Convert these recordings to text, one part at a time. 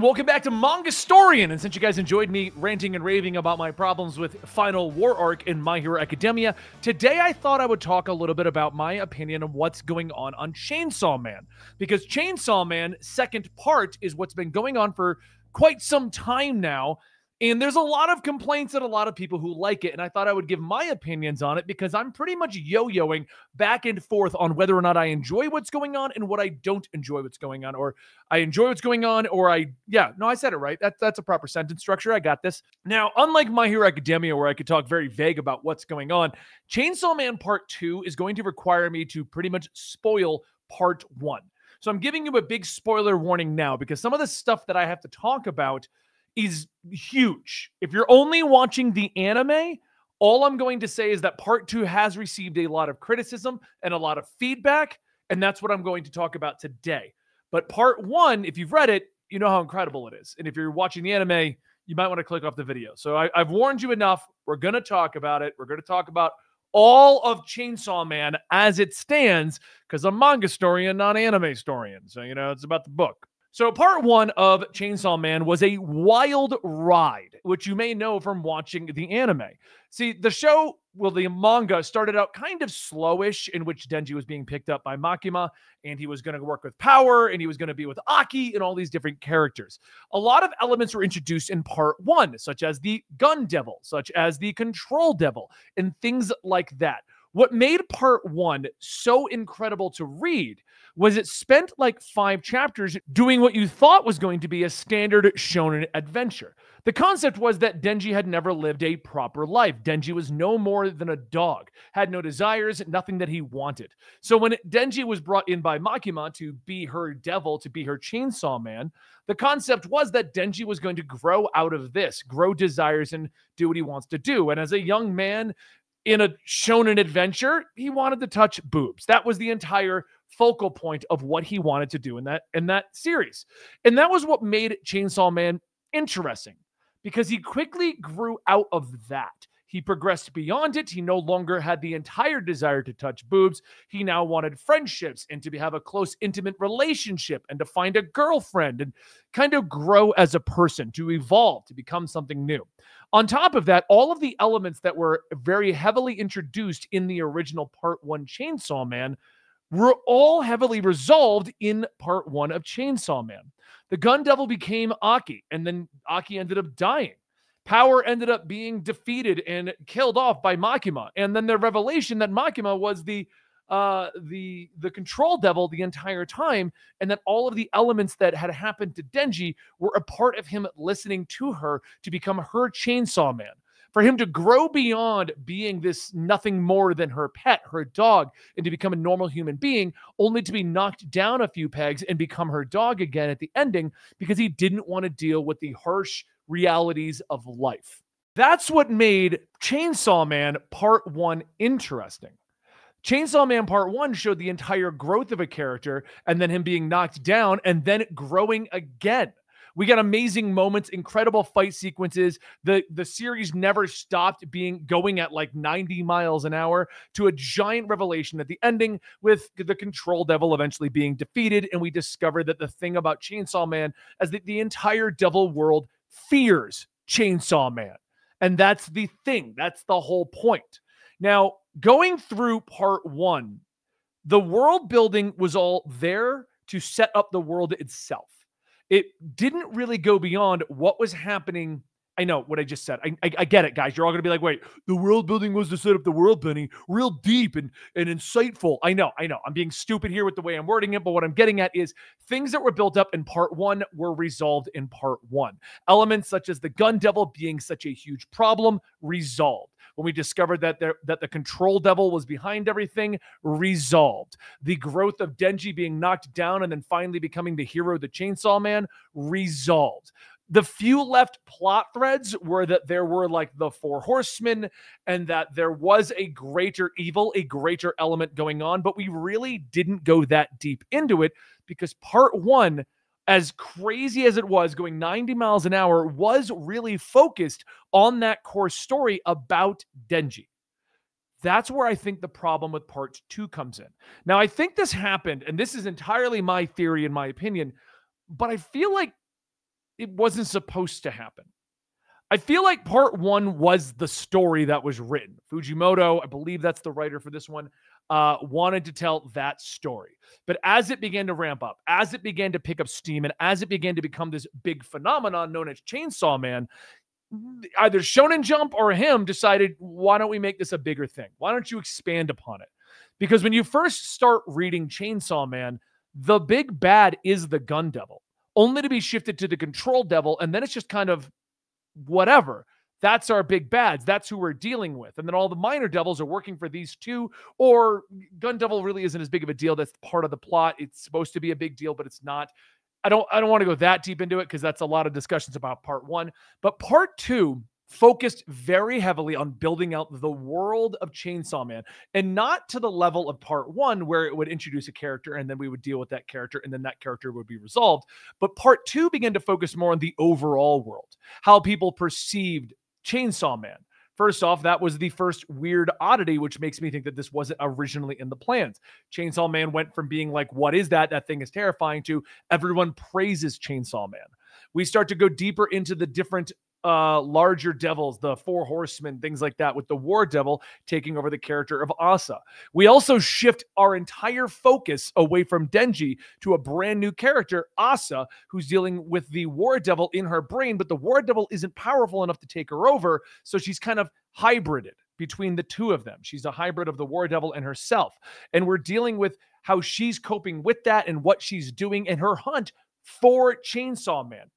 Welcome back to Manga Storian, and since you guys enjoyed me ranting and raving about my problems with Final War Arc in My Hero Academia, today I thought I would talk a little bit about my opinion of what's going on Chainsaw Man. Because Chainsaw Man, second part, is what's been going on for quite some time now, and there's a lot of complaints and a lot of people who like it, and I thought I would give my opinions on it because I'm pretty much yo-yoing back and forth on whether or not I enjoy what's going on and what I don't enjoy what's going on, or I enjoy what's going on, or I said it right. That's a proper sentence structure. I got this. Now, unlike My Hero Academia, where I could talk very vague about what's going on, Chainsaw Man Part 2 is going to require me to pretty much spoil Part 1. So I'm giving you a big spoiler warning now because some of the stuff that I have to talk about is huge. If you're only watching the anime, all I'm going to say is that Part 2 has received a lot of criticism and a lot of feedback, and that's what I'm going to talk about today. But Part 1, if you've read it, you know how incredible it is. And if you're watching the anime, you might want to click off the video. So I've warned you enough. We're going to talk about it. We're going to talk about all of Chainsaw Man as it stands, because I'm manga historian, not anime historian. So, it's about the book. So part 1 of Chainsaw Man was a wild ride, which you may know from watching the anime. See, the show, the manga started out kind of slowish, in which Denji was being picked up by Makima, and he was going to work with Power, and he was going to be with Aki, and all these different characters. A lot of elements were introduced in part 1, such as the Gun Devil, such as the Control Devil, and things like that. What made part 1 so incredible to read was it spent like 5 chapters doing what you thought was going to be a standard shonen adventure. The concept was that Denji had never lived a proper life. Denji was no more than a dog, had no desires, nothing that he wanted. So when Denji was brought in by Makima to be her devil, to be her Chainsaw Man, the concept was that Denji was going to grow out of this, grow desires, and do what he wants to do. And as a young man in a shonen adventure, he wanted to touch boobs. That was the entire focal point of what he wanted to do in that series. And that was what made Chainsaw Man interesting, because he quickly grew out of that. He progressed beyond it. He no longer had the entire desire to touch boobs. He now wanted friendships and to have a close, intimate relationship and to find a girlfriend and kind of grow as a person, to evolve, to become something new. On top of that, all of the elements that were very heavily introduced in the original Part 1 Chainsaw Man were all heavily resolved in Part 1 of Chainsaw Man. The Gun Devil became Aki, and then Aki ended up dying. Power ended up being defeated and killed off by Makima, and then the revelation that Makima was the Control Devil the entire time, and that all of the elements that had happened to Denji were a part of him listening to her to become her Chainsaw Man. For him to grow beyond being this nothing more than her pet, her dog, and to become a normal human being, only to be knocked down a few pegs and become her dog again at the ending, because he didn't want to deal with the harsh realities of life. That's what made Chainsaw Man Part 1 interesting. Chainsaw Man Part 1 showed the entire growth of a character, and then him being knocked down, and then growing again. We got amazing moments, incredible fight sequences. The series never stopped going at like 90 miles an hour, to a giant revelation at the ending, with the Control Devil eventually being defeated, and we discovered that the thing about Chainsaw Man is that the entire devil world fears Chainsaw Man. And that's the thing. That's the whole point. Now, going through Part 1, the world building was all there to set up the world itself. It didn't really go beyond what was happening. I know what I just said. I get it, guys. You're all going to be like, wait, the world building was to set up the world building, real deep and insightful. I know. I'm being stupid here with the way I'm wording it, but what I'm getting at is things that were built up in Part 1 were resolved in Part 1. Elements such as the Gun Devil being such a huge problem, resolved. When we discovered that the Control Devil was behind everything, resolved. The growth of Denji being knocked down and then finally becoming the hero, the Chainsaw Man, resolved. The few left plot threads were that there were like the 4 horsemen, and that there was a greater evil, a greater element going on, but we really didn't go that deep into it, because Part 1, as crazy as it was, going 90 miles an hour, was really focused on that core story about Denji. That's where I think the problem with Part 2 comes in. Now, I think this happened, and this is entirely my theory and my opinion, but I feel like it wasn't supposed to happen. I feel like part one was the story that was written. Fujimoto, I believe that's the writer for this one, wanted to tell that story. But as it began to ramp up, as it began to pick up steam, and as it began to become this big phenomenon known as Chainsaw Man, either Shonen Jump or him decided, why don't we make this a bigger thing? Why don't you expand upon it? Because when you first start reading Chainsaw Man, the big bad is the Gun Devil, only to be shifted to the Control Devil, and then it's just kind of whatever. That's our big bads. That's who we're dealing with. And then all the minor devils are working for these two, or Gun Devil really isn't as big of a deal. That's part of the plot. It's supposed to be a big deal, but it's not. I don't want to go that deep into it because that's a lot of discussions about part one. But part two focused very heavily on building out the world of Chainsaw Man, and not to the level of part one where it would introduce a character and then we would deal with that character and then that character would be resolved. But part two began to focus more on the overall world, how people perceived Chainsaw Man. First off, that was the first weird oddity, which makes me think that this wasn't originally in the plans. Chainsaw Man went from being like, what is that? That thing is terrifying, to everyone praises Chainsaw Man. We start to go deeper into the different larger devils, the Four Horsemen, things like that, with the War Devil taking over the character of Asa. We also shift our entire focus away from Denji to a brand new character, Asa, who's dealing with the War Devil in her brain, but the War Devil isn't powerful enough to take her over, so she's kind of hybrided between the two of them. She's a hybrid of the War Devil and herself, and we're dealing with how she's coping with that and what she's doing in her hunt for Chainsaw Man.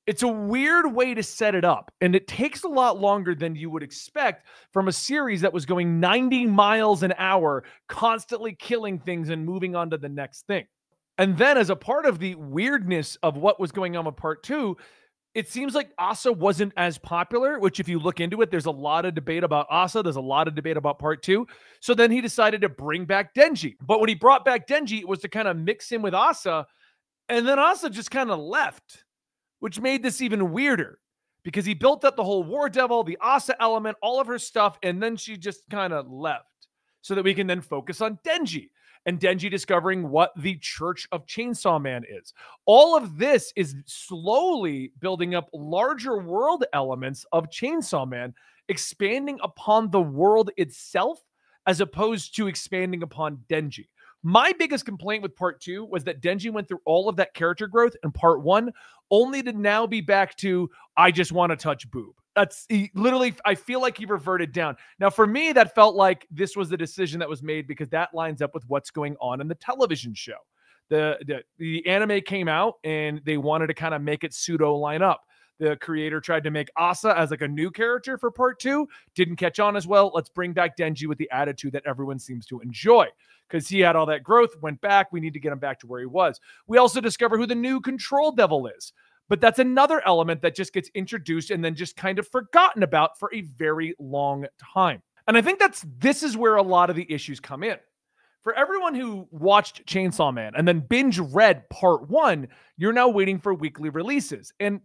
It's a weird way to set it up, and it takes a lot longer than you would expect from a series that was going 90 miles an hour, constantly killing things and moving on to the next thing. And then as a part of the weirdness of what was going on with part two, it seems like Asa wasn't as popular, which if you look into it, there's a lot of debate about Asa. There's a lot of debate about part two. So then he decided to bring back Denji. But when he brought back Denji, it was to kind of mix him with Asa, and then Asa just kind of left, which made this even weirder because he built up the whole War Devil, the Asa element, all of her stuff, and then she just kind of left so that we can then focus on Denji and Denji discovering what the Church of Chainsaw Man is. All of this is slowly building up larger world elements of Chainsaw Man, expanding upon the world itself as opposed to expanding upon Denji. My biggest complaint with part two was that Denji went through all of that character growth in part one, only to now be back to, I just want to touch boob. That's literally, I feel like he reverted down. Now, for me, that felt like this was the decision that was made because that lines up with what's going on in the television show. The anime came out and they wanted to kind of make it pseudo line up. The creator tried to make Asa as like a new character for part two. Didn't catch on as well. Let's bring back Denji with the attitude that everyone seems to enjoy. Because he had all that growth, went back. We need to get him back to where he was. We also discover who the new Control Devil is. But that's another element that just gets introduced and then just kind of forgotten about for a very long time. And I think this is where a lot of the issues come in. For everyone who watched Chainsaw Man and then binge read part one, you're now waiting for weekly releases. And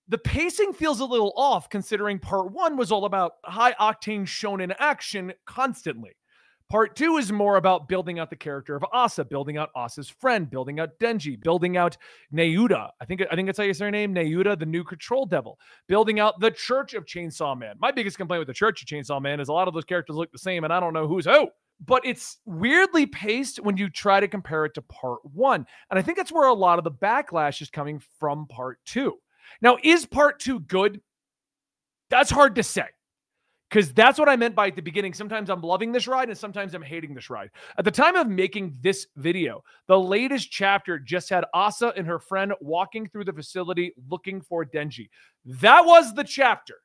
the pacing feels a little off considering part one was all about high-octane shonen action constantly. Part two is more about building out the character of Asa, building out Asa's friend, building out Denji, building out Neuda. I think that's how you say her name, Neuda, the new Control Devil, building out the Church of Chainsaw Man. My biggest complaint with the Church of Chainsaw Man is a lot of those characters look the same, and I don't know who's who. But it's weirdly paced when you try to compare it to part one. And I think that's where a lot of the backlash is coming from part two. Now, is part two good? That's hard to say. Because that's what I meant by at the beginning. Sometimes I'm loving this ride and sometimes I'm hating this ride. At the time of making this video, the latest chapter just had Asa and her friend walking through the facility looking for Denji. That was the chapter.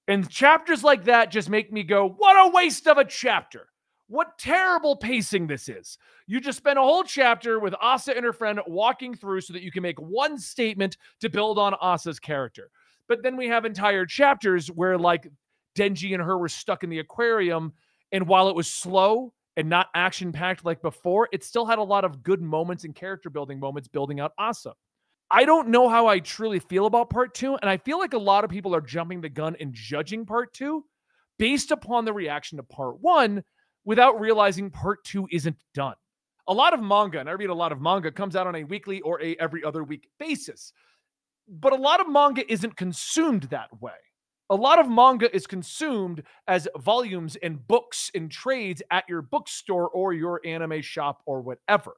And chapters like that just make me go, what a waste of a chapter. What terrible pacing this is. You just spent a whole chapter with Asa and her friend walking through so that you can make one statement to build on Asa's character. But then we have entire chapters where like Denji and her were stuck in the aquarium, and while it was slow and not action-packed like before, it still had a lot of good moments and character building moments building out Asa. I don't know how I truly feel about part two, and I feel like a lot of people are jumping the gun and judging part two based upon the reaction to part one without realizing part two isn't done. A lot of manga, and I read a lot of manga, comes out on a weekly or a every other week basis. But a lot of manga isn't consumed that way. A lot of manga is consumed as volumes and books and trades at your bookstore or your anime shop or whatever.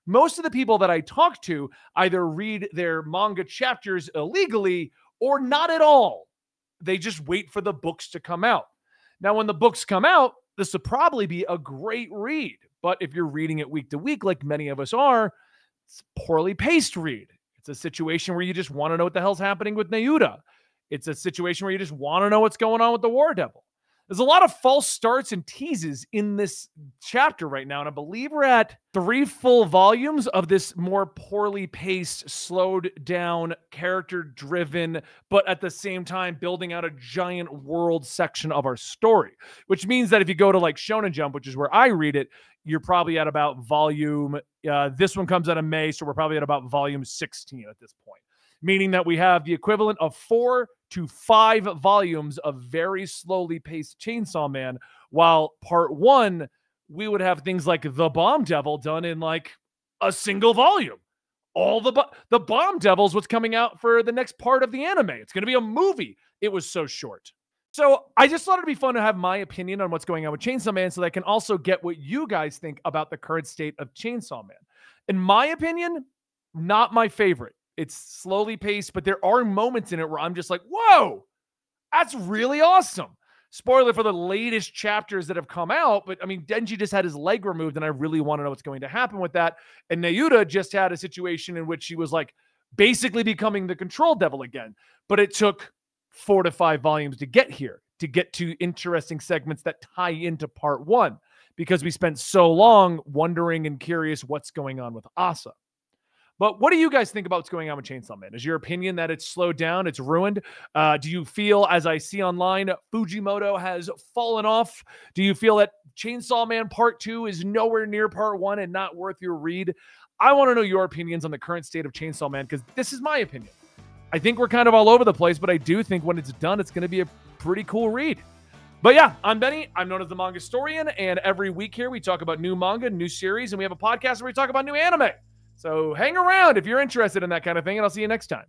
Most of the people that I talk to either read their manga chapters illegally or not at all. They just wait for the books to come out. Now, when the books come out, this will probably be a great read. But if you're reading it week to week, like many of us are, it's a poorly paced read. It's a situation where you just want to know what the hell's happening with Nayuta. It's a situation where you just want to know what's going on with the War Devil. There's a lot of false starts and teases in this chapter right now, and I believe we're at 3 full volumes of this more poorly paced, slowed down, character-driven, but at the same time building out a giant world section of our story, which means that if you go to like Shonen Jump, which is where I read it, you're probably at about volume, this one comes out in May, so we're probably at about volume 16 at this point, meaning that we have the equivalent of 4 to 5 volumes of very slowly paced Chainsaw Man, while part 1, we would have things like The Bomb Devil done in like a single volume. All the Bomb Devil's what's coming out for the next part of the anime. It's going to be a movie. It was so short. So I just thought it'd be fun to have my opinion on what's going on with Chainsaw Man so that I can also get what you guys think about the current state of Chainsaw Man. In my opinion, not my favorite. It's slowly paced, but there are moments in it where I'm just like, whoa, that's really awesome. Spoiler for the latest chapters that have come out, but I mean, Denji just had his leg removed, and I really want to know what's going to happen with that. And Nayuta just had a situation in which she was like basically becoming the control devil again, but it took 4 to 5 volumes to get here, to get to interesting segments that tie into part 1, because we spent so long wondering and curious what's going on with Asa. But what do you guys think about what's going on with Chainsaw Man? Is your opinion that it's slowed down, it's ruined? Do you feel, as I see online, Fujimoto has fallen off? Do you feel that Chainsaw Man Part 2 is nowhere near Part 1 and not worth your read? I want to know your opinions on the current state of Chainsaw Man, because this is my opinion. I think we're kind of all over the place, but I do think when it's done, it's going to be a pretty cool read. But yeah, I'm Benny. I'm known as the Manga Historian, and every week here we talk about new manga, new series, and we have a podcast where we talk about new anime. So hang around if you're interested in that kind of thing, and I'll see you next time.